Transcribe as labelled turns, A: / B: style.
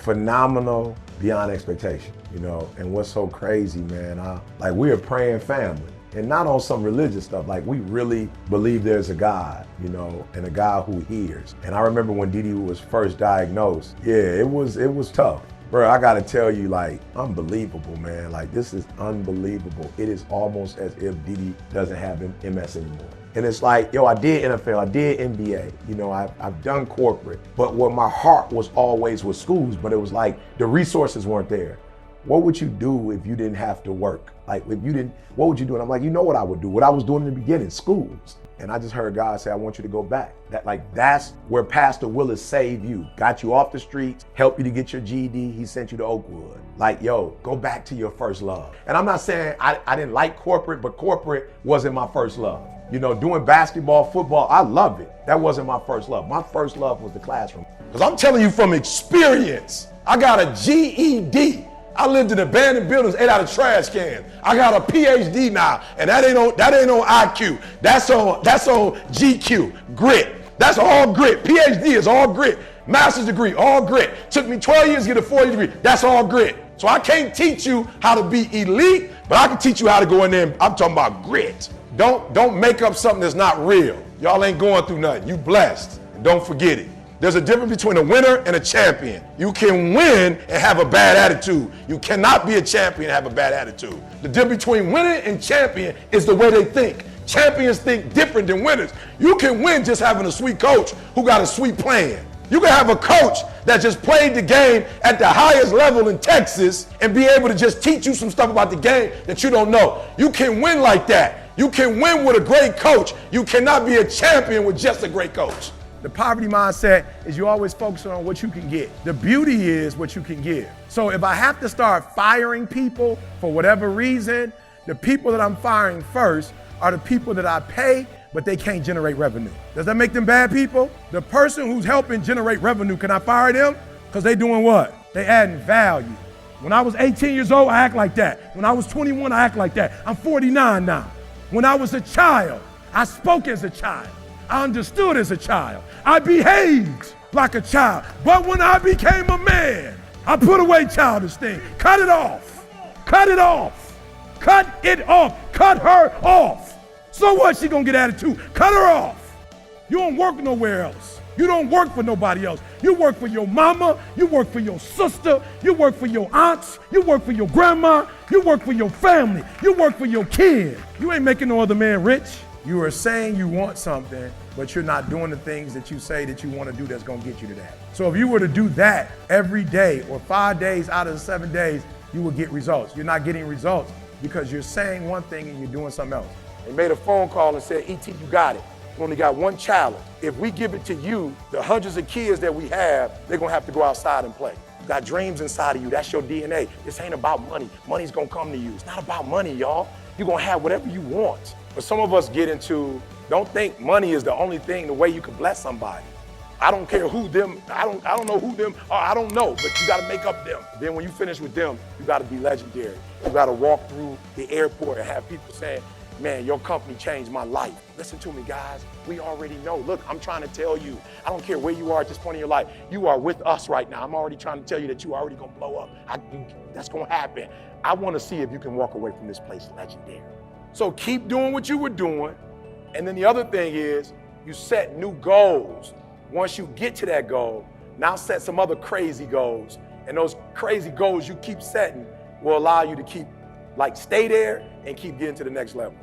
A: phenomenal beyond expectation, you know. And what's so crazy, man, like we're a praying family. And not on some religious stuff, like we really believe there's a God, you know, and a God who hears. And I remember when Didi was first diagnosed, yeah, it was tough. Bro, I gotta tell you, like, unbelievable, man. Like, this is unbelievable. It is almost as if Didi doesn't have MS anymore. And it's like, yo, I did NFL, I did NBA, you know, I've done corporate, but what my heart was always with schools, but it was like the resources weren't there. What would you do if you didn't have to work? Like, if you didn't, what would you do? And I'm like, you know what I would do? What I was doing in the beginning, schools. And I just heard God say, I want you to go back. That's where Pastor Willis saved you. Got you off the streets, helped you to get your GED. He sent you to Oakwood. Like, yo, go back to your first love. And I'm not saying I didn't like corporate, but corporate wasn't my first love. You know, doing basketball, football, I loved it. That wasn't my first love. My first love was the classroom. Because I'm telling you from experience, I got a GED. I lived in abandoned buildings, ate out of trash cans. I got a PhD now, and that ain't on IQ. That's on GQ, grit. That's all grit. PhD is all grit. Master's degree, all grit. Took me 12 years to get a 4-year degree. That's all grit. So I can't teach you how to be elite, but I can teach you how to go in there. I'm talking about grit. Don't make up something that's not real. Y'all ain't going through nothing. You blessed. And don't forget it. There's a difference between a winner and a champion. You can win and have a bad attitude. You cannot be a champion and have a bad attitude. The difference between winner and champion is the way they think. Champions think different than winners. You can win just having a sweet coach who got a sweet plan. You can have a coach that just played the game at the highest level in Texas and be able to just teach you some stuff about the game that you don't know. You can win like that. You can win with a great coach. You cannot be a champion with just a great coach. The poverty mindset is you always focus on what you can get. The beauty is what you can give. So if I have to start firing people for whatever reason, the people that I'm firing first are the people that I pay, but they can't generate revenue. Does that make them bad people? The person who's helping generate revenue, can I fire them? Because they doing what? They adding value. When I was 18 years old, I act like that. When I was 21, I act like that. I'm 49 now. When I was a child, I spoke as a child. I understood as a child. I behaved like a child. But when I became a man, I put away childish things. Cut it off. Cut it off. Cut it off. Cut her off. So what? She gonna get attitude. Cut her off. You don't work nowhere else. You don't work for nobody else. You work for your mama. You work for your sister. You work for your aunts. You work for your grandma. You work for your family. You work for your kid. You ain't making no other man rich. You are saying you want something, but you're not doing the things that you say that you want to do that's going to get you to that. So if you were to do that every day or 5 days out of the 7 days, you will get results. You're not getting results because you're saying one thing and you're doing something else. They made a phone call and said, E.T., you got it. We only got one challenge. If we give it to you, the hundreds of kids that we have, they're going to have to go outside and play. You got dreams inside of you. That's your DNA. This ain't about money. Money's going to come to you. It's not about money, y'all. You're going to have whatever you want. But some of us get into, don't think money is the only thing, the way you can bless somebody. I don't care who them, I don't know who them are, I don't know, but you gotta make up them. Then when you finish with them, you gotta be legendary. You gotta walk through the airport and have people saying, man, your company changed my life. Listen to me, guys. We already know. Look, I'm trying to tell you, I don't care where you are at this point in your life. You are with us right now. I'm already trying to tell you that you are already gonna blow up. That's gonna happen. I wanna see if you can walk away from this place legendary. So keep doing what you were doing. And then the other thing is you set new goals. Once you get to that goal, now set some other crazy goals. And those crazy goals you keep setting will allow you to stay there and keep getting to the next level.